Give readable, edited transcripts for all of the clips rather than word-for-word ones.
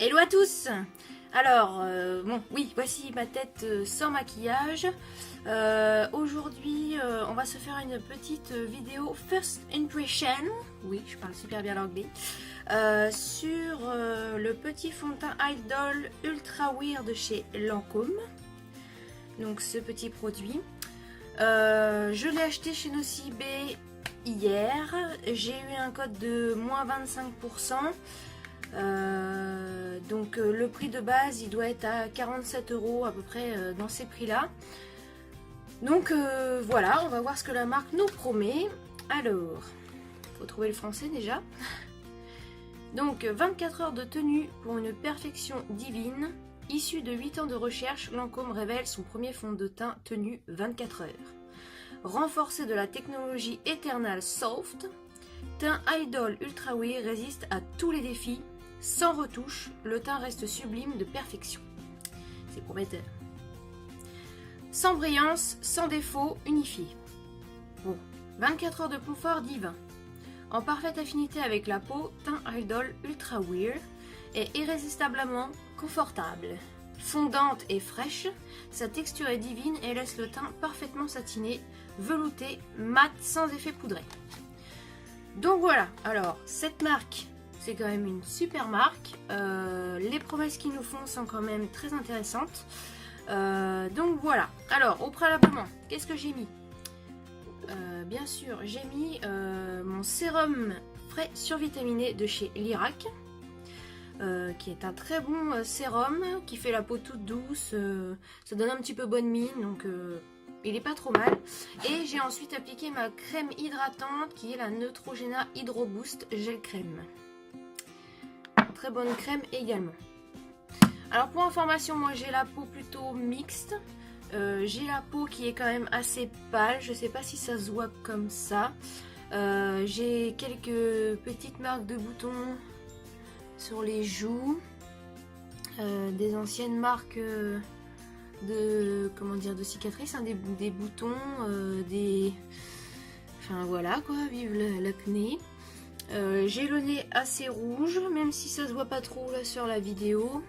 Hello à tous. Alors, bon, oui, voici ma tête sans maquillage. Aujourd'hui, on va se faire une petite vidéo First Impression. Oui, je parle super bien l'anglais. Sur le petit fond de teint Idol Ultra Wear de chez Lancôme. Donc, ce petit produit. Je l'ai acheté chez Nocibé hier. J'ai eu un code de moins 25%. Donc le prix de base il doit être à 47 € à peu près dans ces prix là. Donc voilà, on va voir ce que la marque nous promet. Alors, faut trouver le français déjà. Donc 24 heures de tenue pour une perfection divine. Issu de 8 ans de recherche, Lancôme révèle son premier fond de teint tenu 24 heures. Renforcé de la technologie Eternal Soft, teint Idol Ultra Wear résiste à tous les défis. Sans retouche, le teint reste sublime de perfection. C'est prometteur. Sans brillance, sans défaut, unifié. Bon, 24 heures de confort divin. En parfaite affinité avec la peau, teint Idol Ultra Wear est irrésistiblement confortable. Fondante et fraîche, sa texture est divine et laisse le teint parfaitement satiné, velouté, mat, sans effet poudré. Donc voilà, alors cette marque, c'est quand même une super marque. Les promesses qu'ils nous font sont quand même très intéressantes. Donc voilà. Alors, au préalablement, qu'est-ce que j'ai mis? Bien sûr, j'ai mis mon sérum frais survitaminé de chez Lirac. Qui est un très bon sérum qui fait la peau toute douce. Ça donne un petit peu bonne mine, donc il est pas trop mal. Et j'ai ensuite appliqué ma crème hydratante qui est la Neutrogena Hydro Boost Gel Crème. Très bonne crème également. Alors pour information, moi j'ai la peau plutôt mixte. J'ai la peau qui est quand même assez pâle. Je sais pas si ça se voit comme ça. J'ai quelques petites marques de boutons sur les joues. Des anciennes marques de cicatrices, hein, des boutons, enfin voilà quoi, vive l'acné. J'ai le nez assez rouge, même si ça se voit pas trop là sur la vidéo.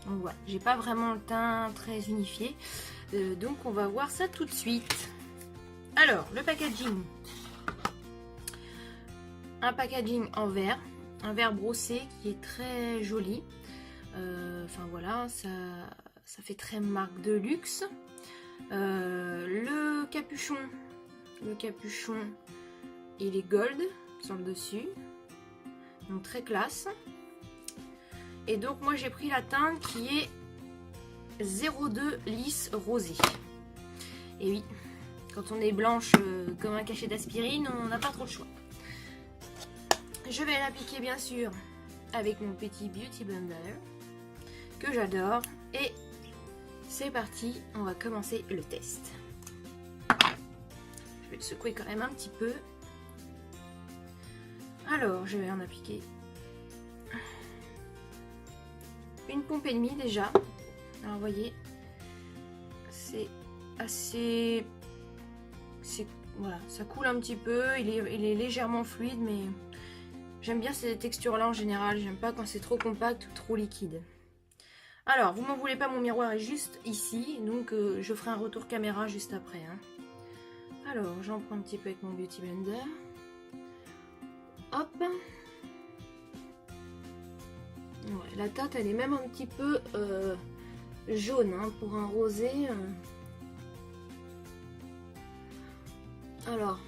Donc voilà, j'ai pas vraiment le teint très unifié. Donc on va voir ça tout de suite. Alors, le packaging. Un packaging en verre. Un verre brossé qui est très joli. Enfin voilà, ça fait très marque de luxe. Le capuchon, il est gold sur le dessus, donc très classe. Et donc moi j'ai pris la teinte qui est 02 lisse rosé. Et oui, quand on est blanche comme un cachet d'aspirine, on n'a pas trop le choix. Je vais l'appliquer bien sûr avec mon petit Beauty Blender que j'adore. Et c'est parti, on va commencer le test. Je vais le secouer quand même un petit peu. Alors, je vais en appliquer une pompe et demie déjà. Alors, vous voyez, c'est assez... Voilà, ça coule un petit peu, il est légèrement fluide, mais j'aime bien ces textures-là en général. J'aime pas quand c'est trop compact ou trop liquide. Alors, vous m'en voulez pas, mon miroir est juste ici, donc je ferai un retour caméra juste après. Hein. Alors, j'en prends un petit peu avec mon Beauty Blender. Hop. Ouais, la teinte, elle est même un petit peu jaune hein, pour un rosé. Alors,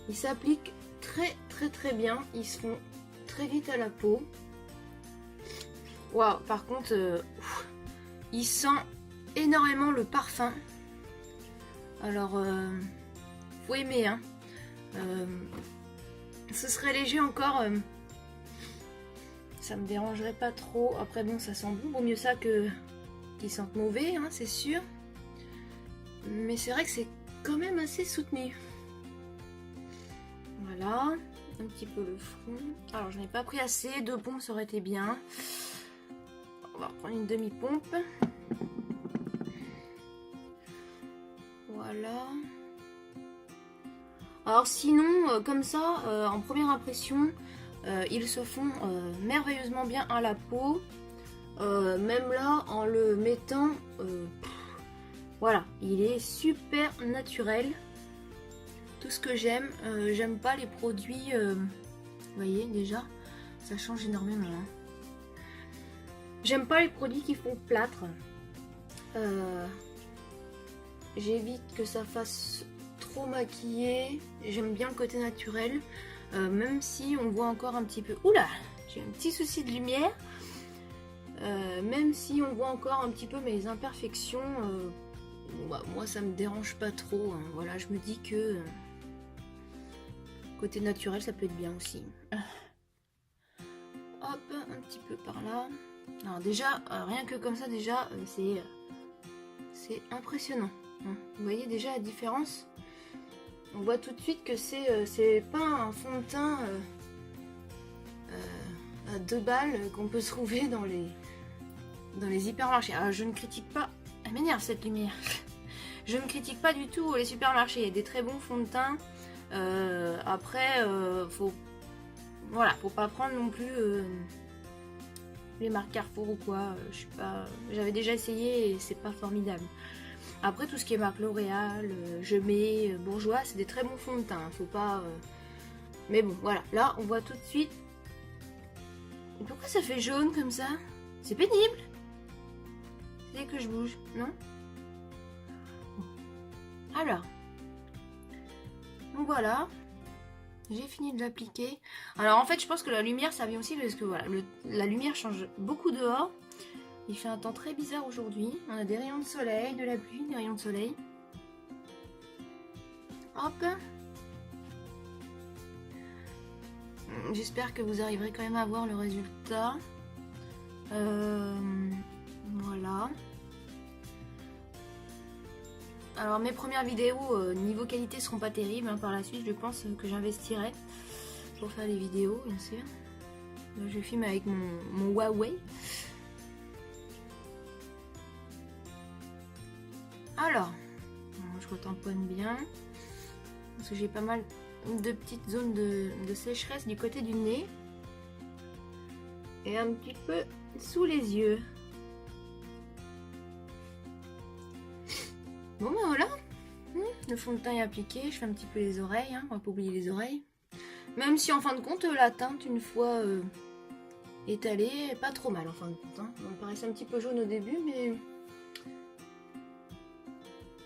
ils s'appliquent très bien. Ils se font très vite à la peau. Waouh, par contre, il sent énormément le parfum. Alors, faut aimer, hein. Ce serait léger encore, ça me dérangerait pas trop. Après, bon, ça sent bon. Vaut mieux ça que qu'ils sentent mauvais, hein, c'est sûr. Mais c'est vrai que c'est quand même assez soutenu. Voilà, un petit peu le front. Alors, je n'ai pas pris assez. 2 pompes, ça aurait été bien. On va reprendre une demi-pompe. Voilà. Alors sinon, comme ça, en première impression, Ils se font merveilleusement bien à la peau. Même là, en le mettant, voilà, il est super naturel. Tout ce que j'aime, j'aime pas les produits, vous voyez déjà, ça change énormément. Hein. J'aime pas les produits qui font plâtre. J'évite que ça fasse trop maquillé. J'aime bien le côté naturel. Même si on voit encore un petit peu... Oula, j'ai un petit souci de lumière. Même si on voit encore un petit peu mes imperfections, bah, moi ça me dérange pas trop. Hein. Voilà, je me dis que côté naturel ça peut être bien aussi. Hop, un petit peu par là. Alors déjà, rien que comme ça déjà, c'est impressionnant. Hein. Vous voyez déjà la différence? On voit tout de suite que c'est pas un fond de teint à 2 balles qu'on peut trouver dans les hypermarchés. Alors je ne critique pas, elle m'énerve cette lumière. Je ne critique pas du tout les supermarchés, il y a des très bons fonds de teint. Après, voilà, faut pas prendre non plus les marques Carrefour ou quoi. Je suis pas, j'avais déjà essayé et c'est pas formidable. Après tout ce qui est marque L'Oréal, Je mets, Bourjois, c'est des très bons fonds de teint. Faut pas. Mais bon, voilà. Là, on voit tout de suite. Pourquoi ça fait jaune comme ça? C'est pénible. Dès que je bouge, non? Alors. Donc voilà. J'ai fini de l'appliquer. Alors en fait, je pense que la lumière, ça vient aussi parce que voilà, la lumière change beaucoup dehors. Il fait un temps très bizarre aujourd'hui. On a des rayons de soleil, de la pluie, des rayons de soleil. Hop. J'espère que vous arriverez quand même à voir le résultat. Voilà. Alors mes premières vidéos niveau qualité seront pas terribles. Hein. Par la suite, je pense que j'investirai pour faire les vidéos, bien sûr. Là, je filme avec mon Huawei. Alors, je retamponne bien parce que j'ai pas mal de petites zones de sécheresse du côté du nez et un petit peu sous les yeux. Bon ben voilà, le fond de teint est appliqué, je fais un petit peu les oreilles, hein, on va pas oublier les oreilles. Même si en fin de compte la teinte une fois étalée, pas trop mal en fin de compte. Hein. On me paraissait un petit peu jaune au début mais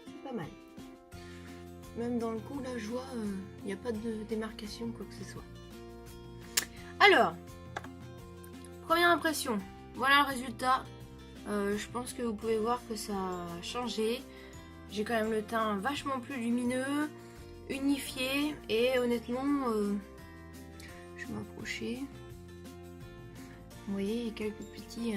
c'est pas mal. Même dans le cou là je vois, il n'y a pas de démarcation quoi que ce soit. Alors, première impression, voilà le résultat. Je pense que vous pouvez voir que ça a changé. J'ai quand même le teint vachement plus lumineux, unifié et honnêtement, je vais m'approcher. Vous voyez, il y a quelques petits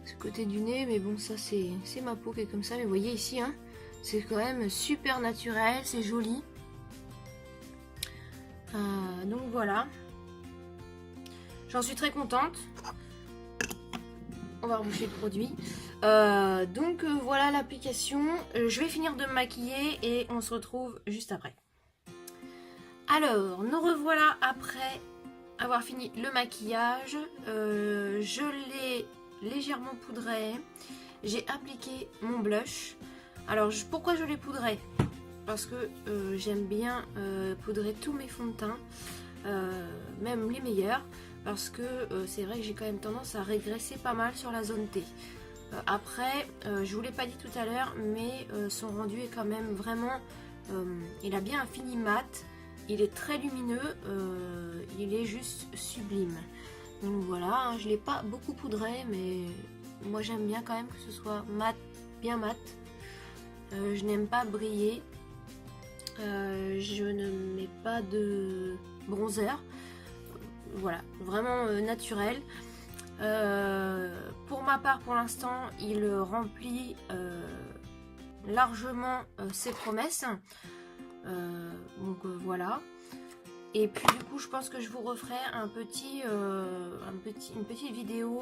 ce côté du nez, mais bon ça c'est ma peau qui est comme ça. Mais vous voyez ici, hein, c'est quand même super naturel, c'est joli. Donc voilà, j'en suis très contente. On va reboucher le produit. Donc voilà l'application. Je vais finir de me maquiller et on se retrouve juste après. Alors, nous revoilà après avoir fini le maquillage. Je l'ai légèrement poudré. J'ai appliqué mon blush. Alors, pourquoi je l'ai poudré? Parce que j'aime bien poudrer tous mes fonds de teint, même les meilleurs. Parce que c'est vrai que j'ai quand même tendance à régresser pas mal sur la zone T. Après, je vous l'ai pas dit tout à l'heure, mais son rendu est quand même vraiment... il a bien un fini mat, il est très lumineux, il est juste sublime. Donc voilà, hein, je l'ai pas beaucoup poudré, mais moi j'aime bien quand même que ce soit mat, bien mat. Je n'aime pas briller. Je ne mets pas de bronzer. Voilà, vraiment naturel. Pour ma part, pour l'instant, il remplit largement ses promesses. Donc voilà. Et puis du coup, je pense que je vous referai une petite vidéo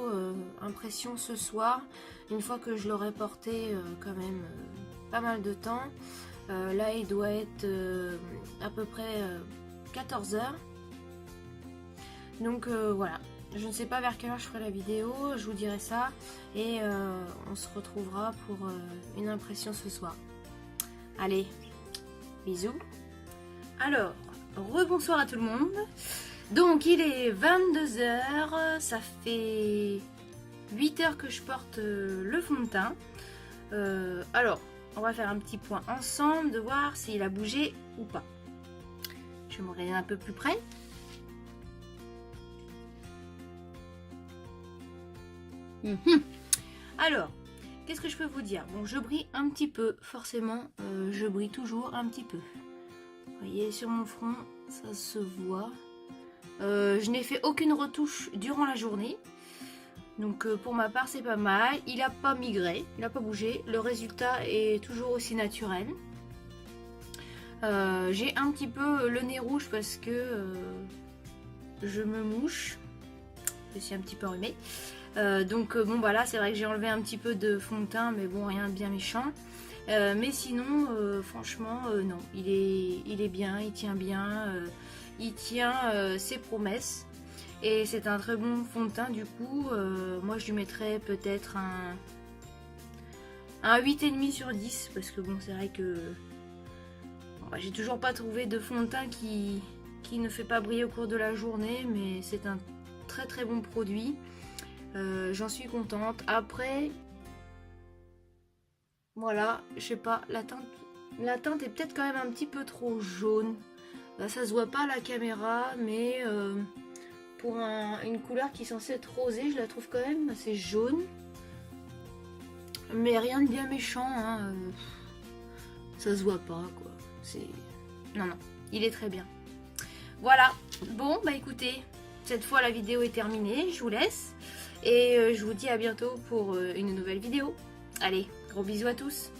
impression ce soir, une fois que je l'aurai porté quand même pas mal de temps. Là, il doit être à peu près 14 h. Donc voilà, je ne sais pas vers quelle heure je ferai la vidéo, je vous dirai ça. Et on se retrouvera pour une impression ce soir. Allez, bisous. Alors, rebonsoir à tout le monde. Donc il est 22 h, ça fait 8 heures que je porte le fond de teint. Alors, on va faire un petit point ensemble de voir s'il a bougé ou pas. Je vais me regarder un peu plus près. Alors, qu'est-ce que je peux vous dire? Bon, je brille un petit peu, forcément, je brille toujours un petit peu. Vous voyez, sur mon front, ça se voit. Je n'ai fait aucune retouche durant la journée. Donc pour ma part, c'est pas mal. Il n'a pas migré, il n'a pas bougé. Le résultat est toujours aussi naturel. J'ai un petit peu le nez rouge parce que je me mouche. Je suis un petit peu enrhumée. Donc bon voilà, c'est vrai que j'ai enlevé un petit peu de fond de teint, mais bon, rien de bien méchant. Mais sinon, franchement, non, il est bien, il tient bien, il tient ses promesses. Et c'est un très bon fond de teint, du coup, moi je lui mettrais peut-être un 8,5 sur 10, parce que bon, c'est vrai que bon, j'ai toujours pas trouvé de fond de teint qui ne fait pas briller au cours de la journée, mais c'est un très très bon produit. J'en suis contente. Après, voilà, je sais pas, la teinte est peut-être quand même un petit peu trop jaune. Là, ça se voit pas à la caméra, mais pour une couleur qui est censée être rosée, je la trouve quand même assez jaune. Mais rien de bien méchant, hein. Ça se voit pas, quoi. Non, non, il est très bien. Voilà, bon, bah écoutez, cette fois la vidéo est terminée, je vous laisse. Et je vous dis à bientôt pour une nouvelle vidéo. Allez, gros bisous à tous.